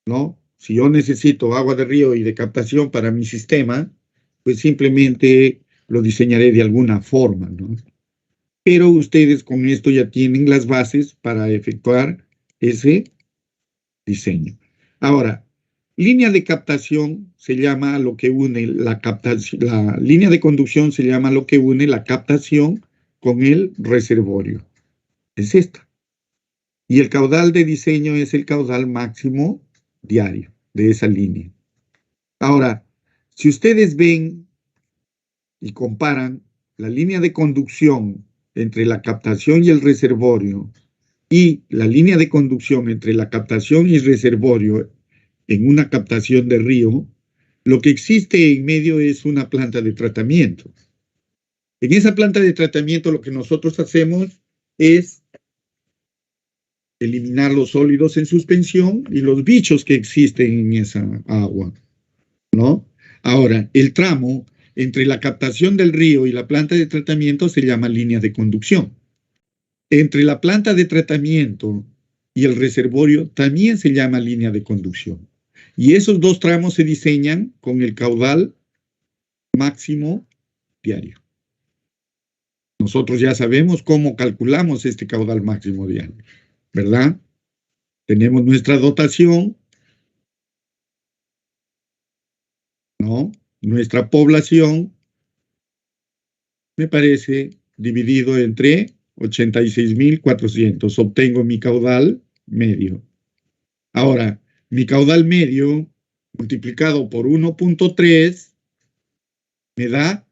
¿no? Si yo necesito agua de río y de captación para mi sistema, pues simplemente lo diseñaré de alguna forma, ¿no? Pero ustedes con esto ya tienen las bases para efectuar ese diseño. Ahora, línea de captación se llama lo que une la captación, la línea de conducción se llama lo que une la captación con el reservorio. Es esta. Y el caudal de diseño es el caudal máximo diario de esa línea. Ahora, si ustedes ven y comparan la línea de conducción entre la captación y el reservorio y la línea de conducción entre la captación y el reservorio en una captación de río, lo que existe en medio es una planta de tratamiento. En esa planta de tratamiento lo que nosotros hacemos es eliminar los sólidos en suspensión y los bichos que existen en esa agua, ¿no? Ahora, el tramo entre la captación del río y la planta de tratamiento se llama línea de conducción. Entre la planta de tratamiento y el reservorio también se llama línea de conducción. Y esos dos tramos se diseñan con el caudal máximo diario. Nosotros ya sabemos cómo calculamos este caudal máximo diario, ¿verdad? Tenemos nuestra dotación, ¿no? Nuestra población, me parece, dividido entre 86.400. Obtengo mi caudal medio. Ahora, mi caudal medio multiplicado por 1.3 me da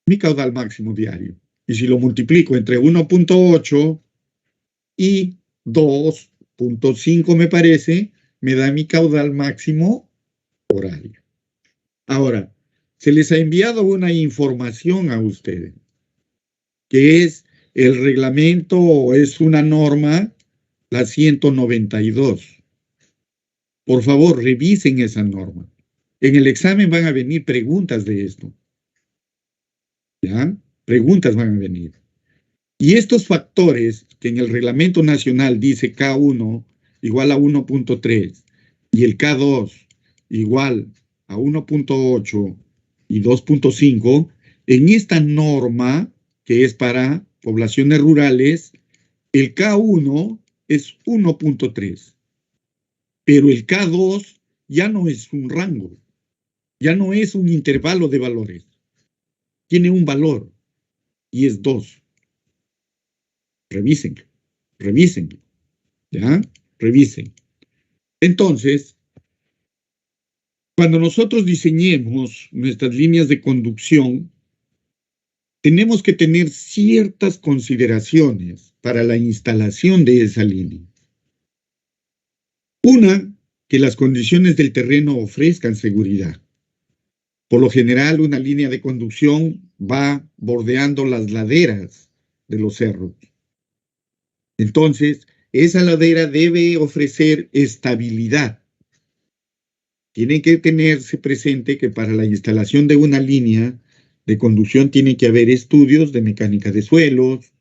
mi caudal máximo diario. Y si lo multiplico entre 1.8 y 2.5, me parece, me da mi caudal máximo horario. Ahora, se les ha enviado una información a ustedes, que es el reglamento o es una norma, la 192. Por favor, revisen esa norma. En el examen van a venir preguntas de esto. ¿Ya? Preguntas van a venir. Y estos factores que en el reglamento nacional dice K1 igual a 1.3 y el K2 igual a 1.8 y 2.5, en esta norma que es para poblaciones rurales, el K1 es 1.3, pero el K2 ya no es un rango, ya no es un intervalo de valores, tiene un valor y es 2. Revisen, revisen, ¿ya? Revisen. Entonces, cuando nosotros diseñemos nuestras líneas de conducción, tenemos que tener ciertas consideraciones para la instalación de esa línea. Una, que las condiciones del terreno ofrezcan seguridad. Por lo general, una línea de conducción va bordeando las laderas de los cerros. Entonces, esa ladera debe ofrecer estabilidad. Tiene que tenerse presente que para la instalación de una línea de conducción tiene que haber estudios de mecánica de suelos,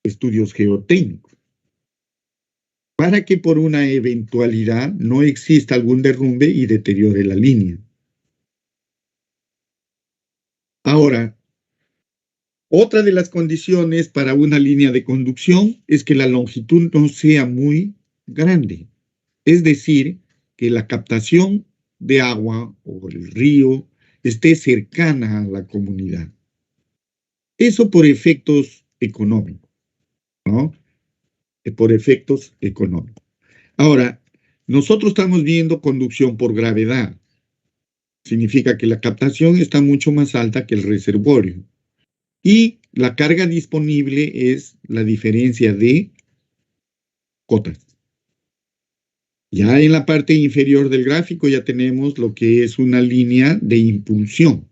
estudios geotécnicos, para que por una eventualidad no exista algún derrumbe y deteriore la línea. Ahora, otra de las condiciones para una línea de conducción es que la longitud no sea muy grande, es decir, que la captación de agua o el río esté cercana a la comunidad. Eso por efectos económicos, ¿no? Por efectos económicos. Ahora, nosotros estamos viendo conducción por gravedad. Significa que la captación está mucho más alta que el reservorio. Y la carga disponible es la diferencia de cotas. Ya en la parte inferior del gráfico ya tenemos lo que es una línea de impulsión.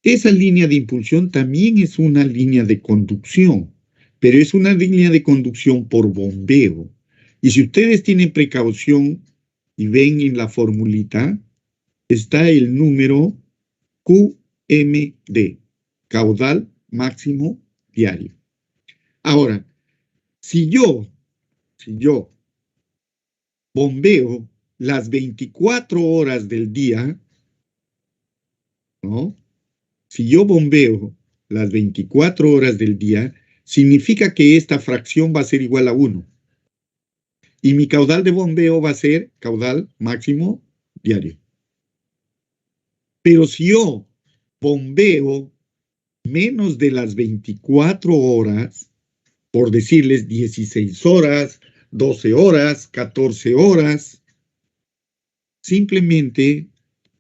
Esa línea de impulsión también es una línea de conducción, pero es una línea de conducción por bombeo. Y si ustedes tienen precaución y ven en la formulita, está el número QMD, caudal máximo diario. Ahora, si yo bombeo las 24 horas del día, ¿no? Si yo bombeo las 24 horas del día, significa que esta fracción va a ser igual a 1. Y mi caudal de bombeo va a ser caudal máximo diario. Pero si yo bombeo menos de las 24 horas, por decirles 16 horas, 12 horas, 14 horas, simplemente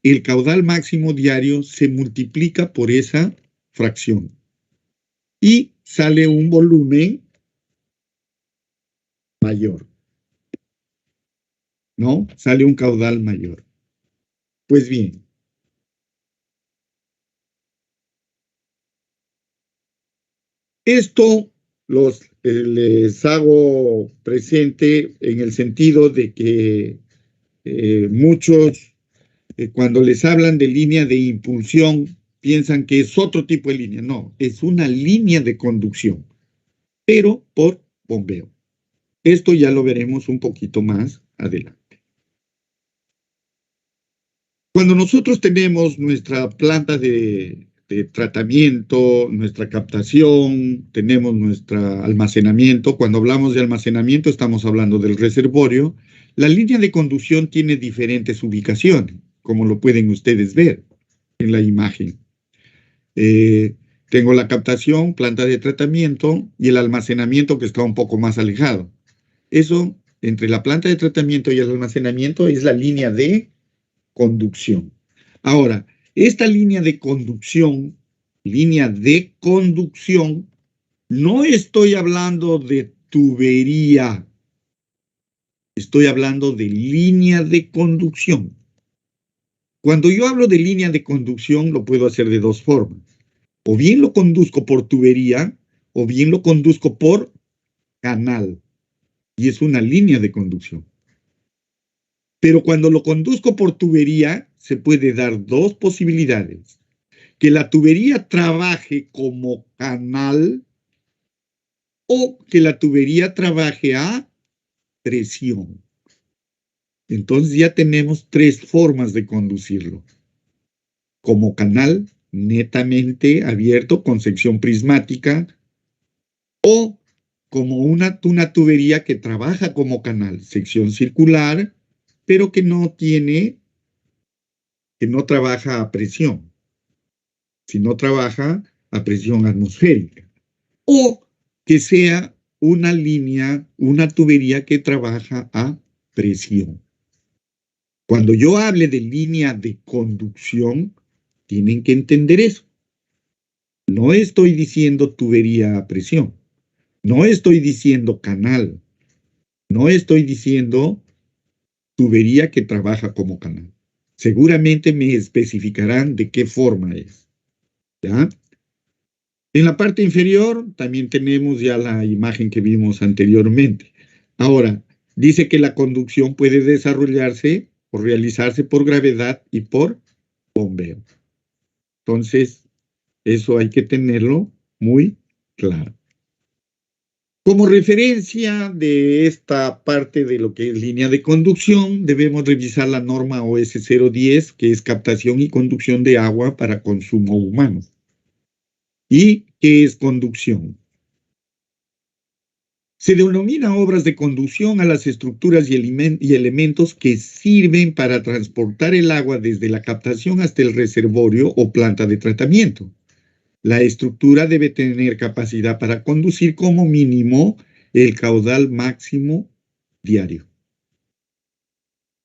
el caudal máximo diario se multiplica por esa fracción y sale un volumen mayor, ¿no? Sale un caudal mayor. Pues bien, esto les hago presente en el sentido de que muchos, cuando les hablan de línea de impulsión, piensan que es otro tipo de línea. No, es una línea de conducción, pero por bombeo. Esto ya lo veremos un poquito más adelante. Cuando nosotros tenemos nuestra planta de tratamiento, nuestra captación, tenemos nuestro almacenamiento. Cuando hablamos de almacenamiento, estamos hablando del reservorio. La línea de conducción tiene diferentes ubicaciones, como lo pueden ustedes ver en la imagen. Tengo la captación, planta de tratamiento y el almacenamiento que está un poco más alejado. Eso, entre la planta de tratamiento y el almacenamiento, es la línea de conducción. Ahora, esta línea de conducción, no estoy hablando de tubería, estoy hablando de línea de conducción. Cuando yo hablo de línea de conducción, lo puedo hacer de dos formas. O bien lo conduzco por tubería, o bien lo conduzco por canal. Y es una línea de conducción. Pero cuando lo conduzco por tubería, se puede dar dos posibilidades. Que la tubería trabaje como canal o que la tubería trabaje a presión. Entonces ya tenemos tres formas de conducirlo. Como canal netamente abierto con sección prismática o como una tubería que trabaja como canal, sección circular, pero que no trabaja a presión, sino trabaja a presión atmosférica. O que sea una línea, una tubería que trabaja a presión. Cuando yo hable de línea de conducción, tienen que entender eso. No estoy diciendo tubería a presión. No estoy diciendo canal. No estoy diciendo tubería que trabaja como canal. Seguramente me especificarán de qué forma es. ¿Ya? En la parte inferior también tenemos ya la imagen que vimos anteriormente. Ahora, dice que la conducción puede desarrollarse o realizarse por gravedad y por bombeo. Entonces, eso hay que tenerlo muy claro. Como referencia de esta parte de lo que es línea de conducción, debemos revisar la norma OS 010, que es captación y conducción de agua para consumo humano. ¿Y qué es conducción? Se denomina obras de conducción a las estructuras y elementos que sirven para transportar el agua desde la captación hasta el reservorio o planta de tratamiento. La estructura debe tener capacidad para conducir como mínimo el caudal máximo diario.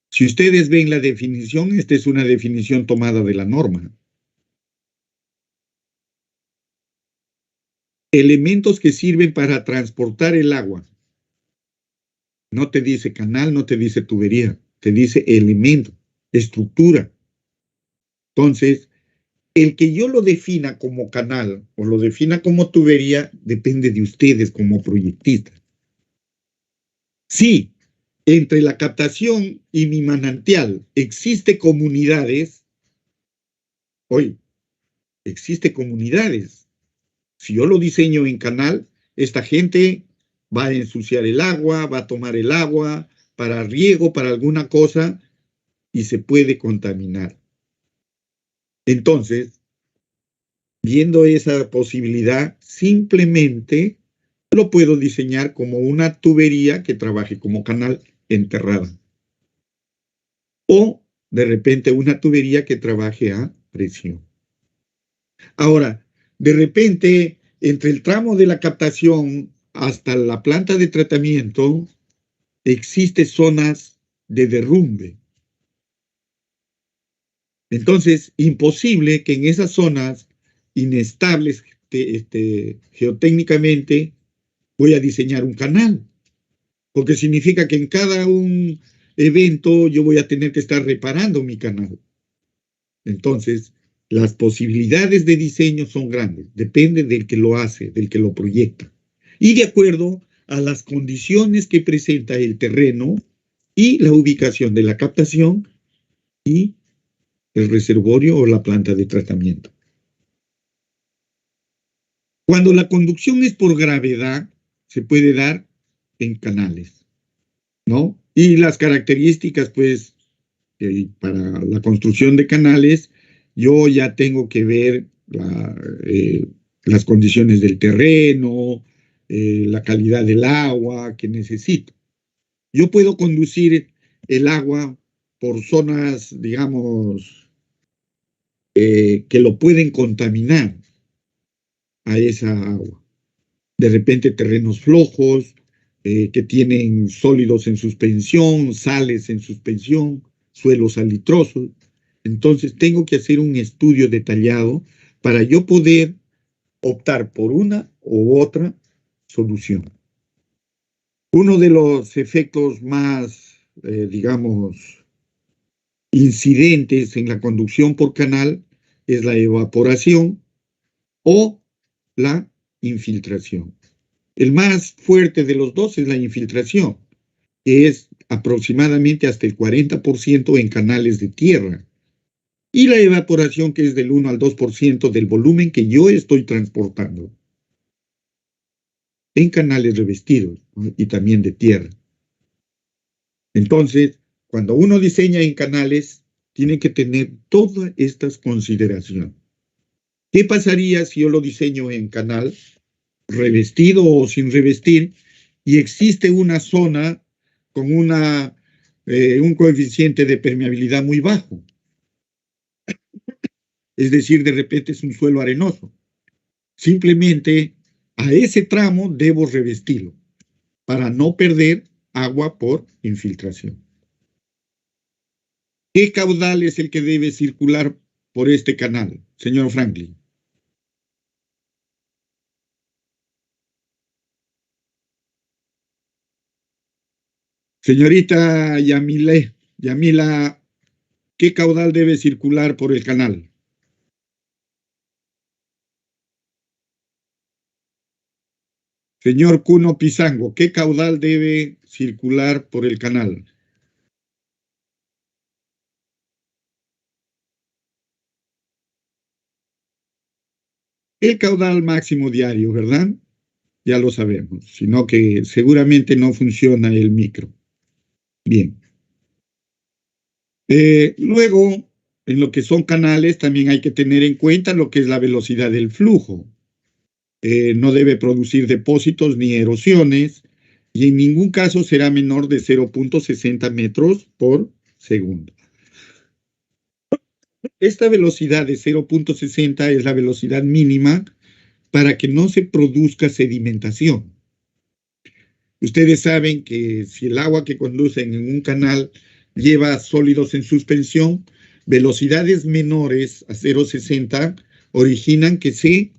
Si ustedes ven la definición, esta es una definición tomada de la norma. Elementos que sirven para transportar el agua. No te dice canal, no te dice tubería, te dice elemento, estructura. Entonces, el que yo lo defina como canal o lo defina como tubería depende de ustedes como proyectistas. Sí, entre la captación y mi manantial existe comunidades, oye, existe comunidades. Si yo lo diseño en canal, esta gente va a ensuciar el agua, va a tomar el agua, para riego, para alguna cosa, y se puede contaminar. Entonces, viendo esa posibilidad, simplemente lo puedo diseñar como una tubería que trabaje como canal enterrada. O de repente una tubería que trabaje a presión. Ahora, de repente, entre el tramo de la captación hasta la planta de tratamiento, existen zonas de derrumbe. Entonces, imposible que en esas zonas inestables geotécnicamente voy a diseñar un canal, porque significa que en cada un evento yo voy a tener que estar reparando mi canal. Entonces, las posibilidades de diseño son grandes, depende del que lo hace, del que lo proyecta, y de acuerdo a las condiciones que presenta el terreno y la ubicación de la captación y el reservorio o la planta de tratamiento. Cuando la conducción es por gravedad, se puede dar en canales, ¿no? Y las características, pues, para la construcción de canales, yo ya tengo que ver las condiciones del terreno, la calidad del agua que necesito. Yo puedo conducir el agua por zonas, digamos, que lo pueden contaminar a esa agua. De repente terrenos flojos, que tienen sólidos en suspensión, sales en suspensión, suelos salitrosos. Entonces tengo que hacer un estudio detallado para yo poder optar por una u otra solución. Uno de los efectos más, digamos, incidentes en la conducción por canal es la evaporación o la infiltración. El más fuerte de los dos es la infiltración, que es aproximadamente hasta el 40% en canales de tierra, y la evaporación, que es del 1 al 2% del volumen que yo estoy transportando en canales revestidos, ¿no? Y también de tierra. Entonces, cuando uno diseña en canales, tiene que tener todas estas consideraciones. ¿Qué pasaría si yo lo diseño en canal, revestido o sin revestir, y existe una zona con un coeficiente de permeabilidad muy bajo? Es decir, de repente es un suelo arenoso. Simplemente a ese tramo debo revestirlo para no perder agua por infiltración. ¿Qué caudal es el que debe circular por este canal, señor Franklin? Señorita Yamila, ¿qué caudal debe circular por el canal? Señor Cuno Pizango, ¿qué caudal debe circular por el canal? El caudal máximo diario, ¿verdad? Ya lo sabemos, sino que seguramente no funciona el micro. Bien. Luego, en lo que son canales, también hay que tener en cuenta lo que es la velocidad del flujo. No debe producir depósitos ni erosiones y en ningún caso será menor de 0.60 metros por segundo. Esta velocidad de 0.60 es la velocidad mínima para que no se produzca sedimentación. Ustedes saben que si el agua que conducen en un canal lleva sólidos en suspensión, velocidades menores a 0.60 originan que se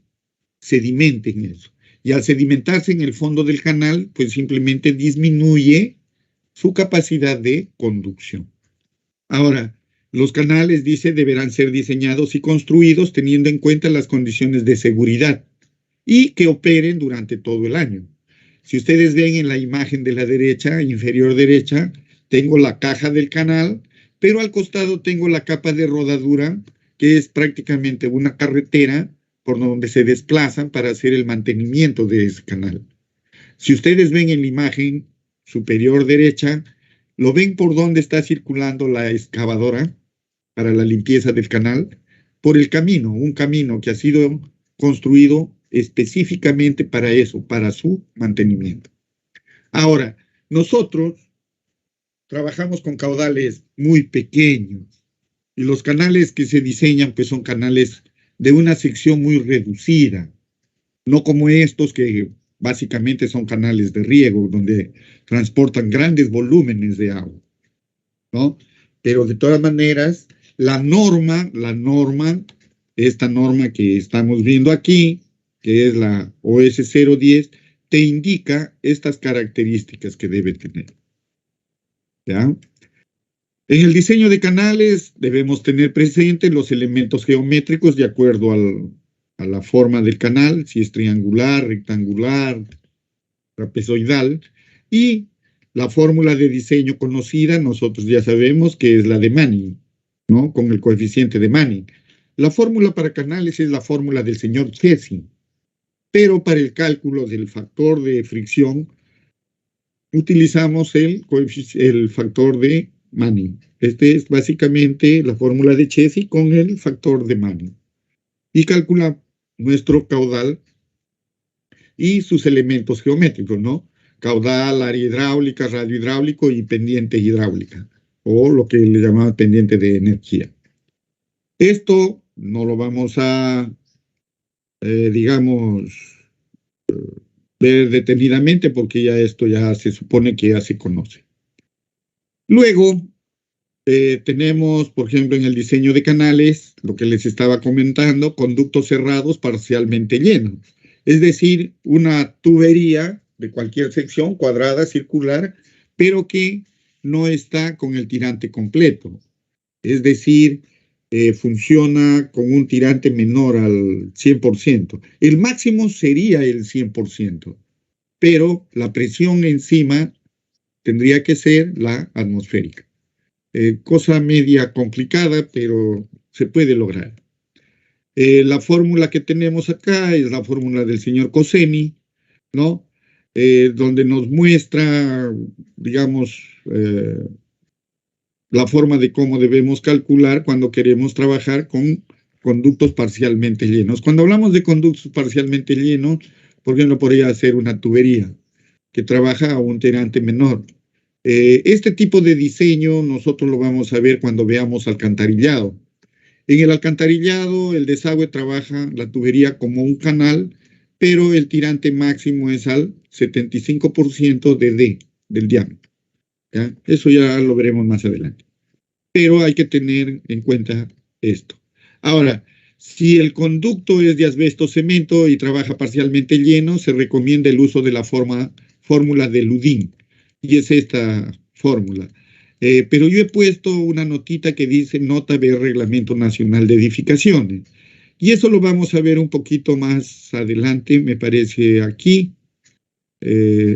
sedimenten eso. Y al sedimentarse en el fondo del canal, pues simplemente disminuye su capacidad de conducción. Ahora, los canales, dice, deberán ser diseñados y construidos teniendo en cuenta las condiciones de seguridad y que operen durante todo el año. Si ustedes ven en la imagen de la derecha, inferior derecha, tengo la caja del canal, pero al costado tengo la capa de rodadura, que es prácticamente una carretera por donde se desplazan para hacer el mantenimiento de ese canal. Si ustedes ven en la imagen superior derecha, ¿Lo ven por dónde está circulando la excavadora para la limpieza del canal? Por el camino, un camino que ha sido construido específicamente para eso, para su mantenimiento. Ahora, nosotros trabajamos con caudales muy pequeños y los canales que se diseñan pues son canales de una sección muy reducida, no como estos que básicamente son canales de riego donde transportan grandes volúmenes de agua, ¿no? Pero de todas maneras, esta norma que estamos viendo aquí, que es la OS 010, te indica estas características que debe tener, ¿ya? En el diseño de canales debemos tener presentes los elementos geométricos de acuerdo a la forma del canal, si es triangular, rectangular, trapezoidal, y la fórmula de diseño conocida, nosotros ya sabemos que es la de Manning, ¿no? Con el coeficiente de Manning. La fórmula para canales es la fórmula del señor Chessy, pero para el cálculo del factor de fricción utilizamos el factor de Manning. Este es básicamente la fórmula de Chessy con el factor de Manning. Y calcula nuestro caudal y sus elementos geométricos, ¿no? Caudal, área hidráulica, radio hidráulico y pendiente hidráulica, o lo que le llamaba pendiente de energía. Esto no lo vamos a, digamos, ver detenidamente porque ya esto ya se supone que ya se conoce. Luego, tenemos, por ejemplo, en el diseño de canales, lo que les estaba comentando, conductos cerrados parcialmente llenos. Es decir, una tubería de cualquier sección, cuadrada, circular, pero que no está con el tirante completo. Es decir, funciona con un tirante menor al 100%. El máximo sería el 100%, pero la presión encima tendría que ser la atmosférica. Cosa media complicada, pero se puede lograr. La fórmula que tenemos acá es la fórmula del señor Coseni, ¿no? Donde nos muestra, digamos, la forma de cómo debemos calcular cuando queremos trabajar con conductos parcialmente llenos. Cuando hablamos de conductos parcialmente llenos, por ejemplo, podría ser una tubería que trabaja a un tirante menor. Este tipo de diseño nosotros lo vamos a ver cuando veamos alcantarillado. En el alcantarillado, el desagüe trabaja la tubería como un canal, pero el tirante máximo es al 75% de D, del diámetro. ¿Ya? Eso ya lo veremos más adelante. Pero hay que tener en cuenta esto. Ahora, si el conducto es de asbesto cemento y trabaja parcialmente lleno, se recomienda el uso de la fórmula de Ludin. Y es esta fórmula. Pero yo he puesto una notita que dice nota del Reglamento Nacional de Edificaciones. Y eso lo vamos a ver un poquito más adelante, me parece aquí.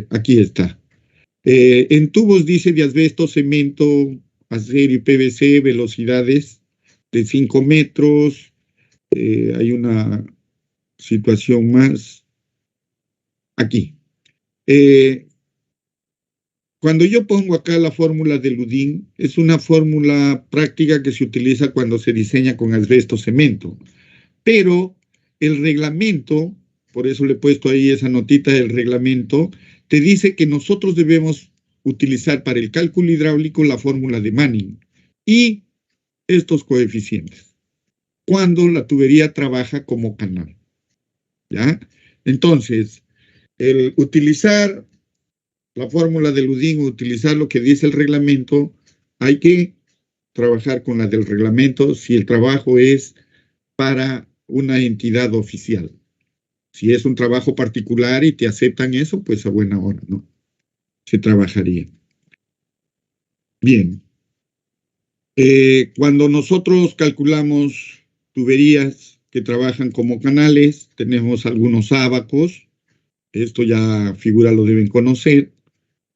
Aquí está. En tubos dice de asbesto, cemento, acero y PVC, velocidades de 5 metros. Hay una situación más aquí. Cuando yo pongo acá la fórmula de Ludin, es una fórmula práctica que se utiliza cuando se diseña con asbesto cemento. Pero el reglamento, por eso le he puesto ahí esa notita del reglamento, te dice que nosotros debemos utilizar para el cálculo hidráulico la fórmula de Manning y estos coeficientes, cuando la tubería trabaja como canal. ¿Ya? Entonces, el utilizar la fórmula de Ludin, utilizar lo que dice el reglamento, hay que trabajar con la del reglamento si el trabajo es para una entidad oficial. Si es un trabajo particular y te aceptan eso, pues a buena hora, ¿no? Se trabajaría. Bien. Cuando nosotros calculamos tuberías que trabajan como canales, tenemos algunos ábacos. Esto ya figura lo deben conocer,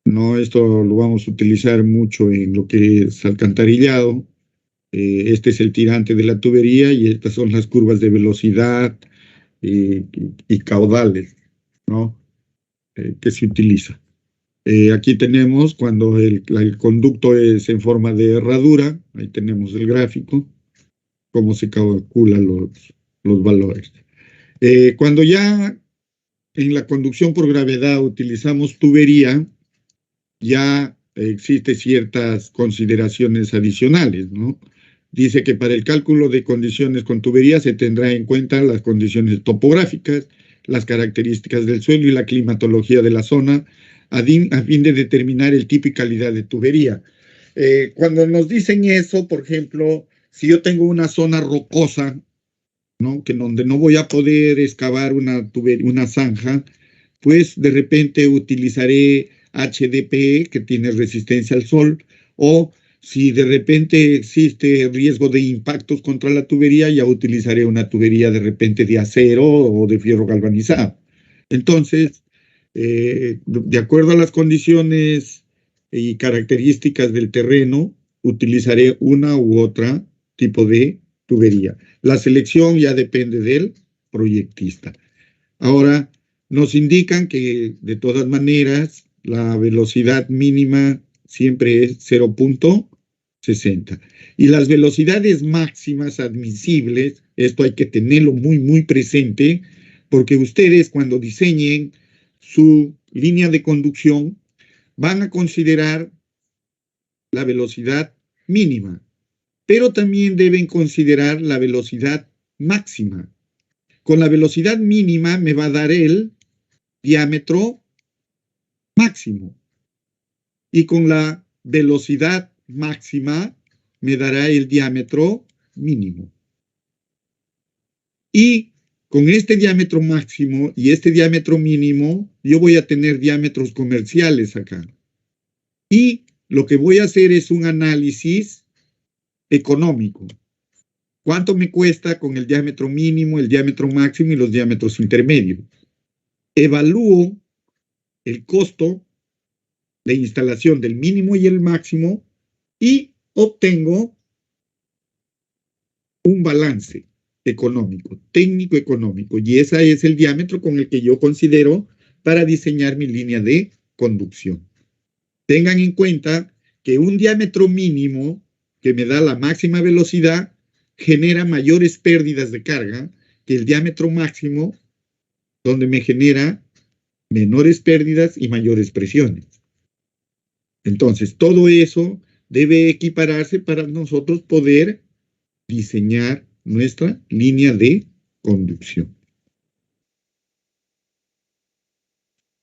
¿no? Esto lo vamos a utilizar mucho en lo que es alcantarillado. Este es el tirante de la tubería y estas son las curvas de velocidad y caudales, ¿no? Que se utiliza. Aquí tenemos cuando el conducto es en forma de herradura, ahí tenemos el gráfico, cómo se calculan los valores. Cuando ya en la conducción por gravedad utilizamos tubería, ya existen ciertas consideraciones adicionales, ¿no? Dice que para el cálculo de condiciones con tubería se tendrá en cuenta las condiciones topográficas, las características del suelo y la climatología de la zona, a fin de determinar el tipo y calidad de tubería. Cuando nos dicen eso, por ejemplo, si yo tengo una zona rocosa, ¿no? Que donde no voy a poder excavar una zanja, pues de repente utilizaré HDPE, que tiene resistencia al sol, o si de repente existe riesgo de impactos contra la tubería, ya utilizaré una tubería de repente de acero o de fierro galvanizado. Entonces, de acuerdo a las condiciones y características del terreno, utilizaré una u otra tipo de tubería. La selección ya depende del proyectista. Ahora, nos indican que de todas maneras la velocidad mínima siempre es 0.60 y las velocidades máximas admisibles, esto hay que tenerlo muy, muy presente, porque ustedes cuando diseñen su línea de conducción van a considerar la velocidad mínima, pero también deben considerar la velocidad máxima. Con la velocidad mínima me va a dar el diámetro máximo y con la velocidad máxima me dará el diámetro mínimo. Y con este diámetro máximo y este diámetro mínimo, yo voy a tener diámetros comerciales acá. Y lo que voy a hacer es un análisis económico. ¿Cuánto me cuesta con el diámetro mínimo, el diámetro máximo y los diámetros intermedios? Evalúo el costo de instalación del mínimo y el máximo y obtengo un balance económico, técnico económico, y ese es el diámetro con el que yo considero para diseñar mi línea de conducción. Tengan en cuenta que un diámetro mínimo que me da la máxima velocidad genera mayores pérdidas de carga que el diámetro máximo, donde me genera menores pérdidas y mayores presiones. Entonces, todo eso debe equipararse para nosotros poder diseñar nuestra línea de conducción.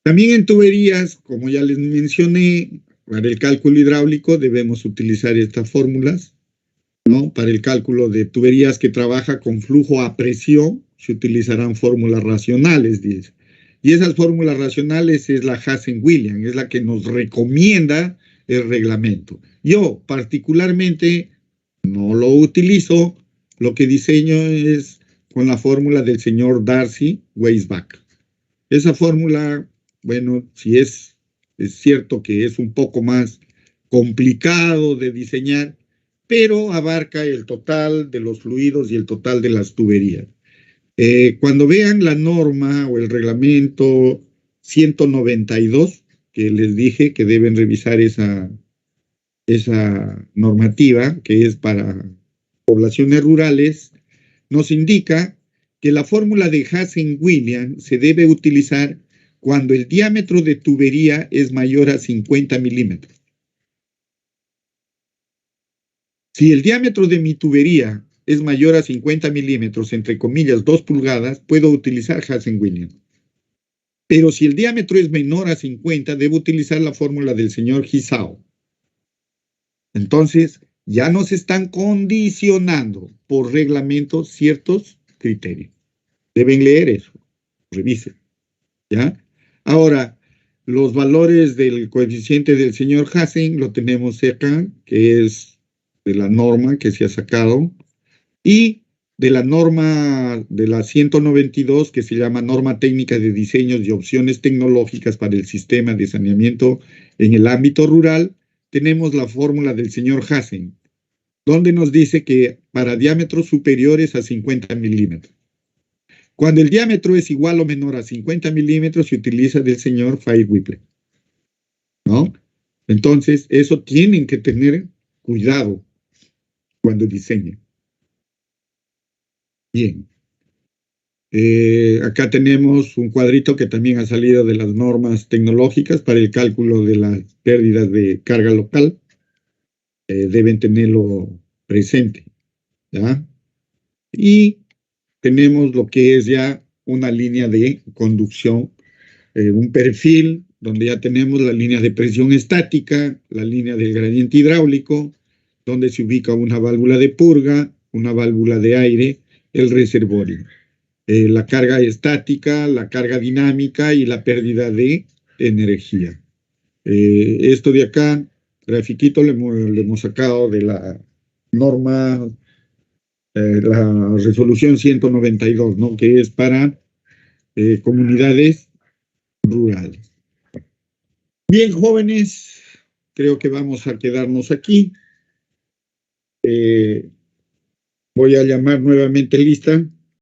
También en tuberías, como ya les mencioné, para el cálculo hidráulico debemos utilizar estas fórmulas, ¿no? Para el cálculo de tuberías que trabaja con flujo a presión, se utilizarán fórmulas racionales, dice. Y esas fórmulas racionales es la Hazen-Williams, es la que nos recomienda el reglamento. Yo particularmente no lo utilizo, lo que diseño es con la fórmula del señor Darcy Weisbach. Esa fórmula, bueno, si es cierto que es un poco más complicado de diseñar, pero abarca el total de los fluidos y el total de las tuberías. Cuando vean la norma o el reglamento 192, que les dije que deben revisar esa normativa, que es para poblaciones rurales, nos indica que la fórmula de Hazen-Williams se debe utilizar cuando el diámetro de tubería es mayor a 50 milímetros. Si el diámetro de mi tubería es mayor a 50 milímetros, entre comillas 2 pulgadas, puedo utilizar Hazen-Williams. Pero si el diámetro es menor a 50, debo utilizar la fórmula del señor Hisao. Entonces, ya nos están condicionando por reglamento ciertos criterios. Deben leer eso, revisen, ¿ya? Ahora, los valores del coeficiente del señor Hazen lo tenemos acá, que es de la norma que se ha sacado, y de la norma de la 192, que se llama Norma Técnica de Diseños y Opciones Tecnológicas para el Sistema de Saneamiento en el Ámbito Rural, tenemos la fórmula del señor Hazen, donde nos dice que para diámetros superiores a 50 milímetros. Cuando el diámetro es igual o menor a 50 milímetros, se utiliza del señor Fay-Whipple. ¿no? Entonces, eso tienen que tener cuidado cuando diseñen. Bien. Acá tenemos un cuadrito que también ha salido de las normas tecnológicas para el cálculo de las pérdidas de carga local. Deben tenerlo presente, ¿ya? Y tenemos lo que es ya una línea de conducción, un perfil donde ya tenemos la línea de presión estática, la línea del gradiente hidráulico, donde se ubica una válvula de purga, una válvula de aire, el reservorio. La carga estática, la carga dinámica y la pérdida de energía. Esto de acá, grafiquito, le hemos sacado de la norma, la resolución 192, ¿no? Que es para comunidades rurales. Bien, jóvenes, creo que vamos a quedarnos aquí. Voy a llamar nuevamente lista